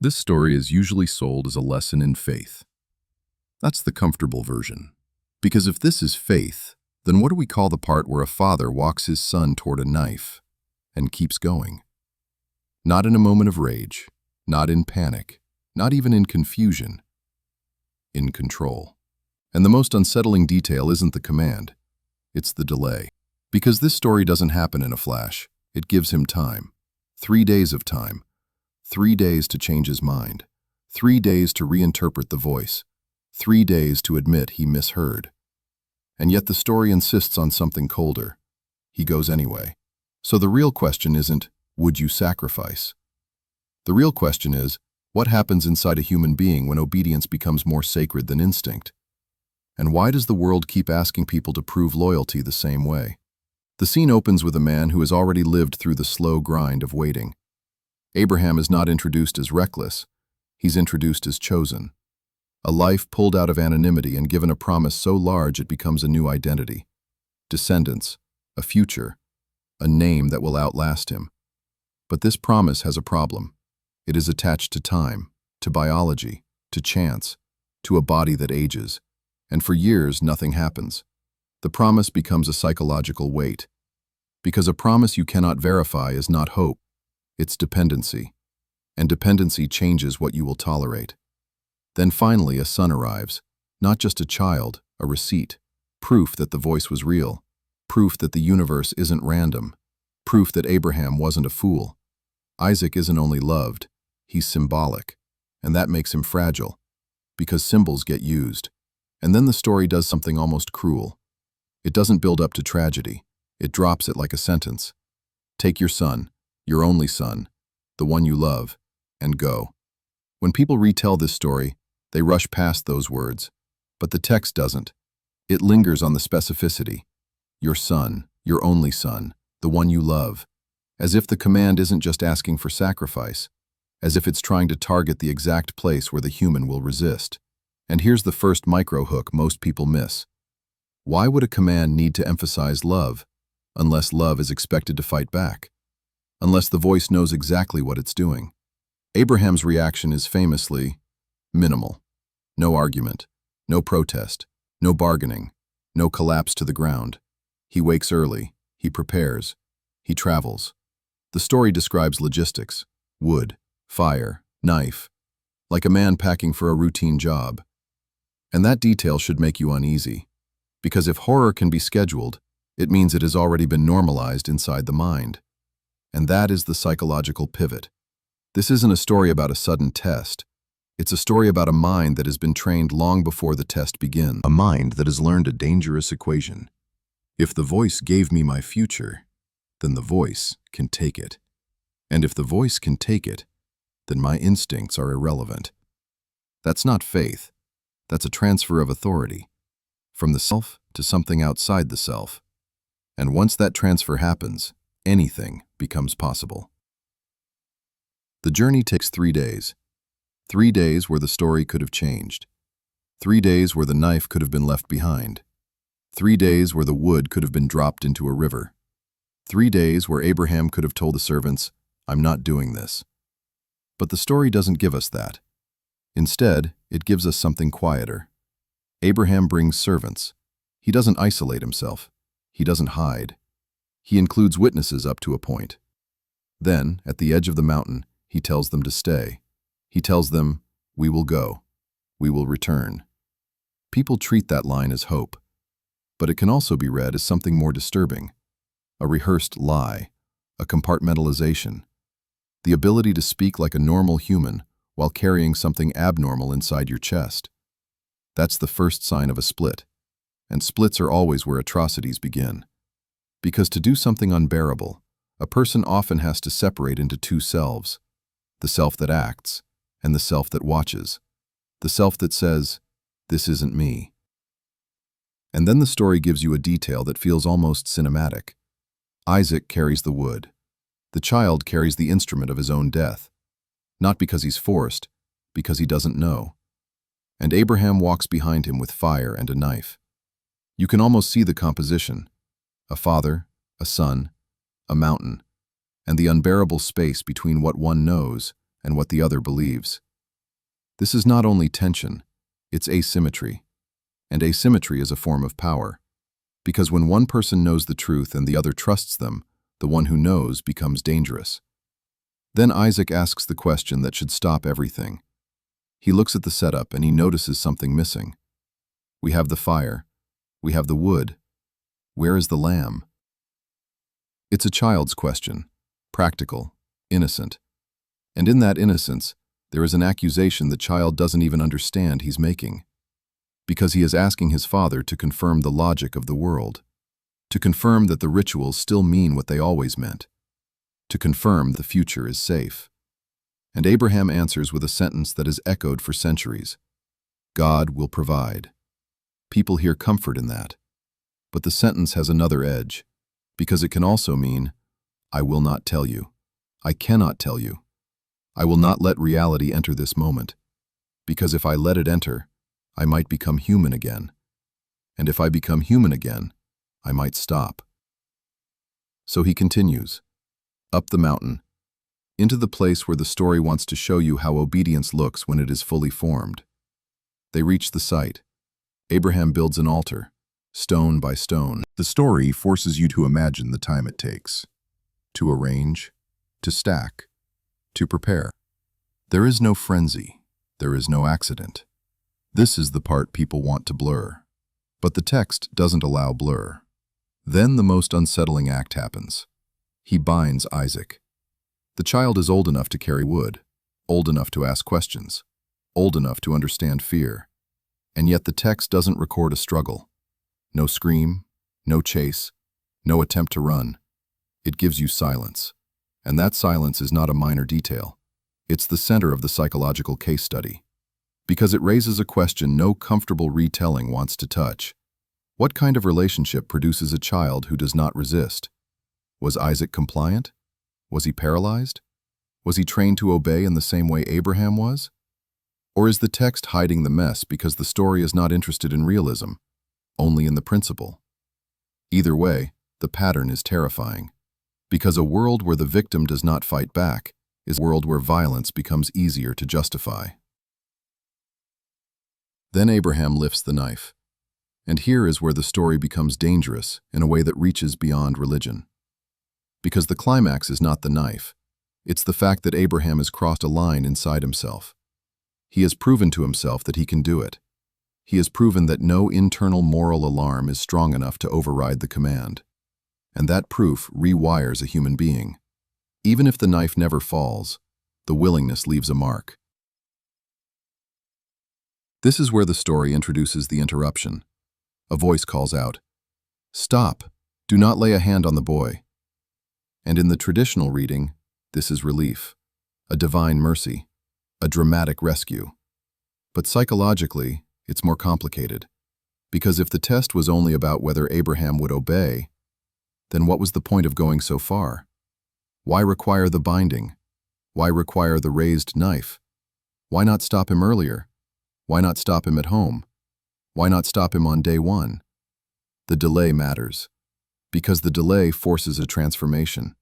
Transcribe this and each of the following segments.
This story is usually sold as a lesson in faith. That's the comfortable version. Because if this is faith, then what do we call the part where a father walks his son toward a knife and keeps going? Not in a moment of rage, not in panic, not even in confusion, in control. And the most unsettling detail isn't the command, it's the delay. Because this story doesn't happen in a flash, it gives him time. 3 days of time. 3 days to change his mind. 3 days to reinterpret the voice. 3 days to admit he misheard. And yet the story insists on something colder. He goes anyway. So the real question isn't, would you sacrifice? The real question is, what happens inside a human being when obedience becomes more sacred than instinct? And why does the world keep asking people to prove loyalty the same way? The scene opens with a man who has already lived through the slow grind of waiting. Abraham is not introduced as reckless, he's introduced as chosen. A life pulled out of anonymity and given a promise so large it becomes a new identity. Descendants, a future, a name that will outlast him. But this promise has a problem. It is attached to time, to biology, to chance, to a body that ages. And for years, nothing happens. The promise becomes a psychological weight. Because a promise you cannot verify is not hope, it's dependency. And dependency changes what you will tolerate. Then finally a son arrives, not just a child, a receipt, proof that the voice was real, proof that the universe isn't random, proof that Abraham wasn't a fool. Isaac isn't only loved, he's symbolic, and that makes him fragile, because symbols get used. And then the story does something almost cruel. It doesn't build up to tragedy, it drops it like a sentence. Take your son, your only son, the one you love, and go. When people retell this story, they rush past those words, but the text doesn't. It lingers on the specificity. Your son, your only son, the one you love, as if the command isn't just asking for sacrifice, as if it's trying to target the exact place where the human will resist. And here's the first micro hook most people miss. Why would a command need to emphasize love, unless love is expected to fight back? Unless the voice knows exactly what it's doing? Abraham's reaction is famously minimal. No argument, no protest, no bargaining, no collapse to the ground. He wakes early, he prepares, he travels. The story describes logistics, wood, fire, knife, like a man packing for a routine job. And that detail should make you uneasy, because if horror can be scheduled, it means it has already been normalized inside the mind. And that is the psychological pivot. This isn't a story about a sudden test. It's a story about a mind that has been trained long before the test begins. A mind that has learned a dangerous equation. If the voice gave me my future, then the voice can take it. And if the voice can take it, then my instincts are irrelevant. That's not faith. That's a transfer of authority, from the self to something outside the self. And once that transfer happens, anything becomes possible. The journey takes 3 days. 3 days where the story could have changed. 3 days where the knife could have been left behind. 3 days where the wood could have been dropped into a river. 3 days where Abraham could have told the servants, "I'm not doing this." But the story doesn't give us that. Instead, it gives us something quieter. Abraham brings servants. He doesn't isolate himself. He doesn't hide. He includes witnesses up to a point. Then, at the edge of the mountain, he tells them to stay. He tells them, "We will go. We will return." People treat that line as hope, but it can also be read as something more disturbing. A rehearsed lie, a compartmentalization, the ability to speak like a normal human while carrying something abnormal inside your chest. That's the first sign of a split, and splits are always where atrocities begin. Because to do something unbearable, a person often has to separate into two selves, the self that acts and the self that watches, the self that says, "This isn't me." And then the story gives you a detail that feels almost cinematic. Isaac carries the wood. The child carries the instrument of his own death, not because he's forced, because he doesn't know. And Abraham walks behind him with fire and a knife. You can almost see the composition: a father, a son, a mountain, and the unbearable space between what one knows and what the other believes. This is not only tension, it's asymmetry. And asymmetry is a form of power. Because when one person knows the truth and the other trusts them, the one who knows becomes dangerous. Then Isaac asks the question that should stop everything. He looks at the setup and he notices something missing. We have the fire. We have the wood. Where is the lamb? It's a child's question, practical, innocent. And in that innocence, there is an accusation the child doesn't even understand he's making. Because he is asking his father to confirm the logic of the world, to confirm that the rituals still mean what they always meant, to confirm the future is safe. And Abraham answers with a sentence that is echoed for centuries. God will provide. People hear comfort in that. But the sentence has another edge, because it can also mean, I will not tell you. I cannot tell you. I will not let reality enter this moment, because if I let it enter, I might become human again. And if I become human again, I might stop. So he continues, up the mountain, into the place where the story wants to show you how obedience looks when it is fully formed. They reach the site. Abraham builds an altar, stone by stone. The story forces you to imagine the time it takes, to arrange, to stack, to prepare. There is no frenzy. There is no accident. This is the part people want to blur. But the text doesn't allow blur. Then the most unsettling act happens. He binds Isaac. The child is old enough to carry wood, old enough to ask questions, old enough to understand fear. And yet the text doesn't record a struggle. No scream, no chase, no attempt to run. It gives you silence. And that silence is not a minor detail. It's the center of the psychological case study. Because it raises a question no comfortable retelling wants to touch. What kind of relationship produces a child who does not resist? Was Isaac compliant? Was he paralyzed? Was he trained to obey in the same way Abraham was? Or is the text hiding the mess because the story is not interested in realism, only in the principle? Either way, the pattern is terrifying. Because a world where the victim does not fight back is a world where violence becomes easier to justify. Then Abraham lifts the knife. And here is where the story becomes dangerous in a way that reaches beyond religion. Because the climax is not the knife. It's the fact that Abraham has crossed a line inside himself. He has proven to himself that he can do it. He has proven that no internal moral alarm is strong enough to override the command. And that proof rewires a human being. Even if the knife never falls, the willingness leaves a mark. This is where the story introduces the interruption. A voice calls out, "Stop! Do not lay a hand on the boy." And in the traditional reading, this is relief, a divine mercy, a dramatic rescue. But psychologically, it's more complicated. Because if the test was only about whether Abraham would obey, then what was the point of going so far? Why require the binding? Why require the raised knife? Why not stop him earlier? Why not stop him at home? Why not stop him on day one? The delay matters, because the delay forces a transformation.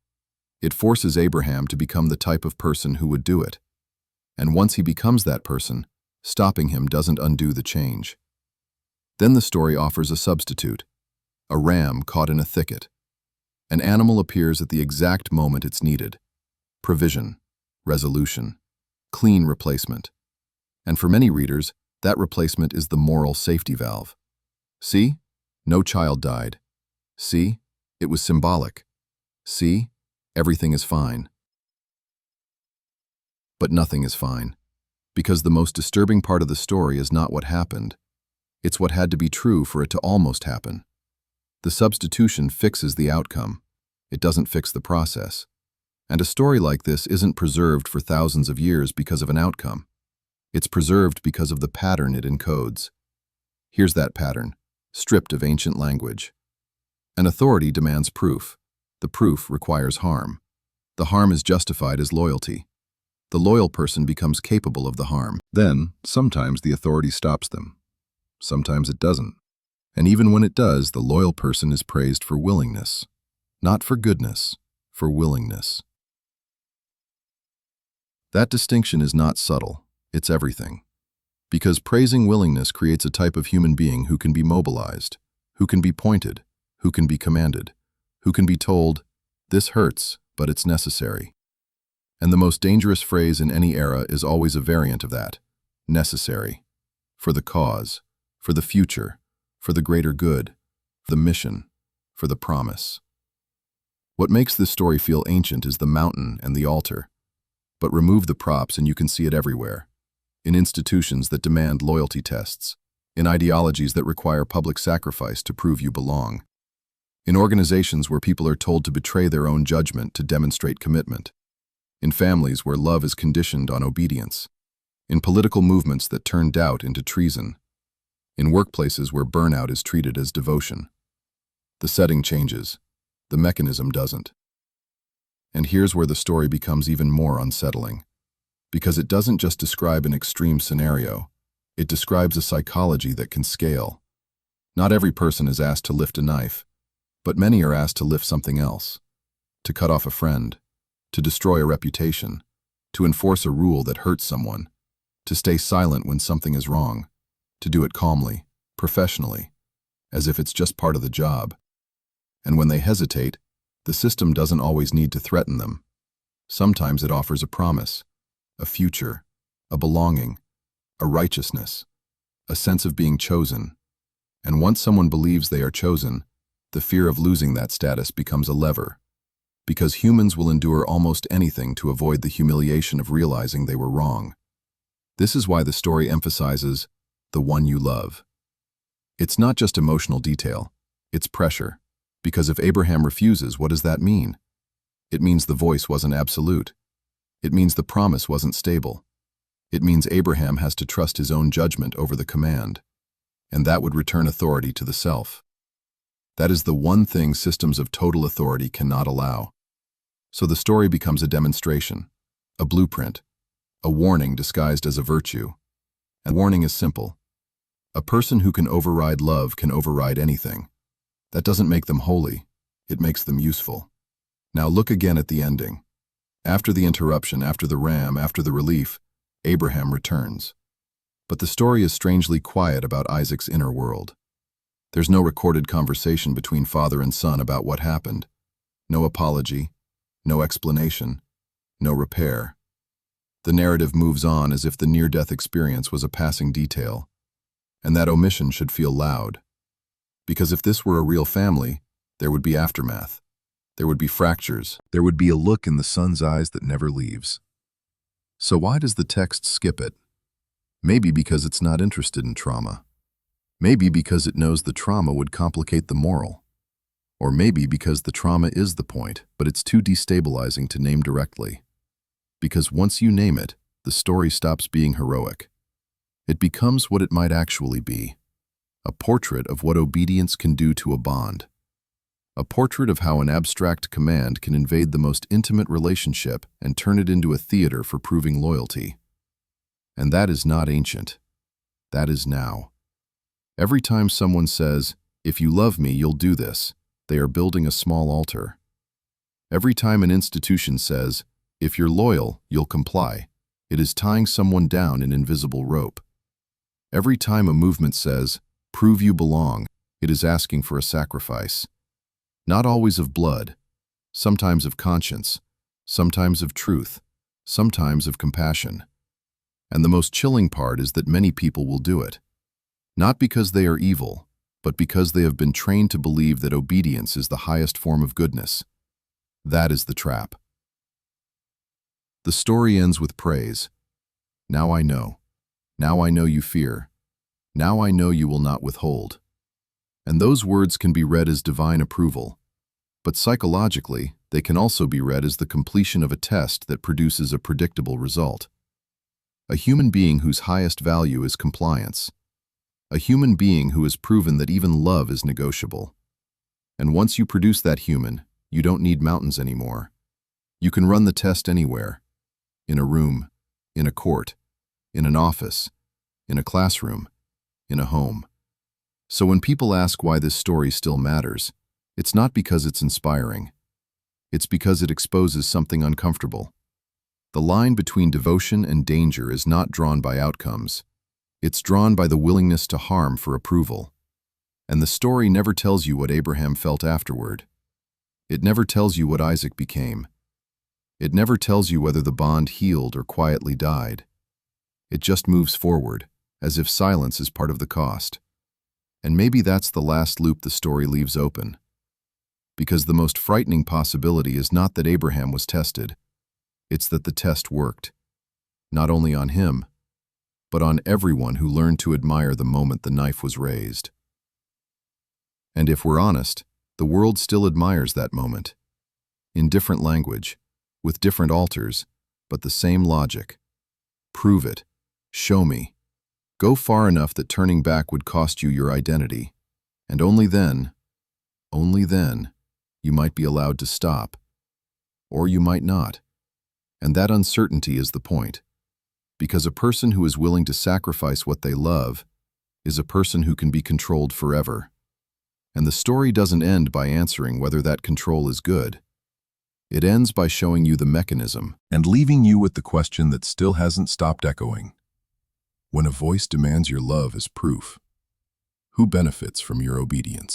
It forces Abraham to become the type of person who would do it. And once he becomes that person, stopping him doesn't undo the change. Then the story offers a substitute, a ram caught in a thicket. An animal appears at the exact moment it's needed. Provision, resolution, clean replacement. And for many readers, that replacement is the moral safety valve. See? No child died. See? It was symbolic. See? Everything is fine. But nothing is fine. Because the most disturbing part of the story is not what happened. It's what had to be true for it to almost happen. The substitution fixes the outcome. It doesn't fix the process. And a story like this isn't preserved for thousands of years because of an outcome. It's preserved because of the pattern it encodes. Here's that pattern, stripped of ancient language. An authority demands proof. The proof requires harm. The harm is justified as loyalty. The loyal person becomes capable of the harm. Then, sometimes the authority stops them. Sometimes it doesn't. And even when it does, the loyal person is praised for willingness. Not for goodness, for willingness. That distinction is not subtle, it's everything. Because praising willingness creates a type of human being who can be mobilized, who can be pointed, who can be commanded, who can be told, "This hurts, but it's necessary." And the most dangerous phrase in any era is always a variant of that: necessary. For the cause, for the future, for the greater good, for the mission, for the promise. What makes this story feel ancient is the mountain and the altar. But remove the props and you can see it everywhere. In institutions that demand loyalty tests, in ideologies that require public sacrifice to prove you belong, in organizations where people are told to betray their own judgment to demonstrate commitment, in families where love is conditioned on obedience, in political movements that turn doubt into treason, in workplaces where burnout is treated as devotion. The setting changes, the mechanism doesn't. And here's where the story becomes even more unsettling. Because it doesn't just describe an extreme scenario, it describes a psychology that can scale. Not every person is asked to lift a knife, but many are asked to lift something else. To cut off a friend, to destroy a reputation, to enforce a rule that hurts someone, to stay silent when something is wrong, to do it calmly, professionally, as if it's just part of the job. And when they hesitate, the system doesn't always need to threaten them. Sometimes it offers a promise, a future, a belonging, a righteousness, a sense of being chosen. And once someone believes they are chosen, the fear of losing that status becomes a lever. Because humans will endure almost anything to avoid the humiliation of realizing they were wrong. This is why the story emphasizes the one you love. It's not just emotional detail, it's pressure. Because if Abraham refuses, what does that mean? It means the voice wasn't absolute. It means the promise wasn't stable. It means Abraham has to trust his own judgment over the command. And that would return authority to the self. That is the one thing systems of total authority cannot allow. So the story becomes a demonstration, a blueprint, a warning disguised as a virtue. And the warning is simple. A person who can override love can override anything. That doesn't make them holy, it makes them useful. Now look again at the ending. After the interruption, after the ram, after the relief, Abraham returns. But the story is strangely quiet about Isaac's inner world. There's no recorded conversation between father and son about what happened. No apology, no explanation, no repair. The narrative moves on as if the near-death experience was a passing detail. And that omission should feel loud. Because if this were a real family, there would be aftermath. There would be fractures. There would be a look in the son's eyes that never leaves. So why does the text skip it? Maybe because it's not interested in trauma. Maybe because it knows the trauma would complicate the moral. Or maybe because the trauma is the point, but it's too destabilizing to name directly. Because once you name it, the story stops being heroic. It becomes what it might actually be. A portrait of what obedience can do to a bond. A portrait of how an abstract command can invade the most intimate relationship and turn it into a theater for proving loyalty. And that is not ancient. That is now. Every time someone says, "If you love me, you'll do this," they are building a small altar. Every time an institution says, "If you're loyal, you'll comply," it is tying someone down in invisible rope. Every time a movement says, "Prove you belong," it is asking for a sacrifice. Not always of blood, sometimes of conscience, sometimes of truth, sometimes of compassion. And the most chilling part is that many people will do it. Not because they are evil, but because they have been trained to believe that obedience is the highest form of goodness. That is the trap. The story ends with praise. Now I know. Now I know you fear. Now I know you will not withhold. And those words can be read as divine approval. But psychologically, they can also be read as the completion of a test that produces a predictable result. A human being whose highest value is compliance. A human being who has proven that even love is negotiable. And once you produce that human, you don't need mountains anymore. You can run the test anywhere. In a room, in a court, in an office, in a classroom, in a home. So when people ask why this story still matters, it's not because it's inspiring. It's because it exposes something uncomfortable. The line between devotion and danger is not drawn by outcomes. It's drawn by the willingness to harm for approval. And the story never tells you what Abraham felt afterward. It never tells you what Isaac became. It never tells you whether the bond healed or quietly died. It just moves forward, as if silence is part of the cost. And maybe that's the last loop the story leaves open. Because the most frightening possibility is not that Abraham was tested. It's that the test worked. Not only on him, but on everyone who learned to admire the moment the knife was raised. And if we're honest, the world still admires that moment. In different language, with different altars, but the same logic. Prove it. Show me. Go far enough that turning back would cost you your identity. And only then, you might be allowed to stop. Or you might not. And that uncertainty is the point. Because a person who is willing to sacrifice what they love is a person who can be controlled forever. And the story doesn't end by answering whether that control is good. It ends by showing you the mechanism and leaving you with the question that still hasn't stopped echoing. When a voice demands your love as proof, who benefits from your obedience?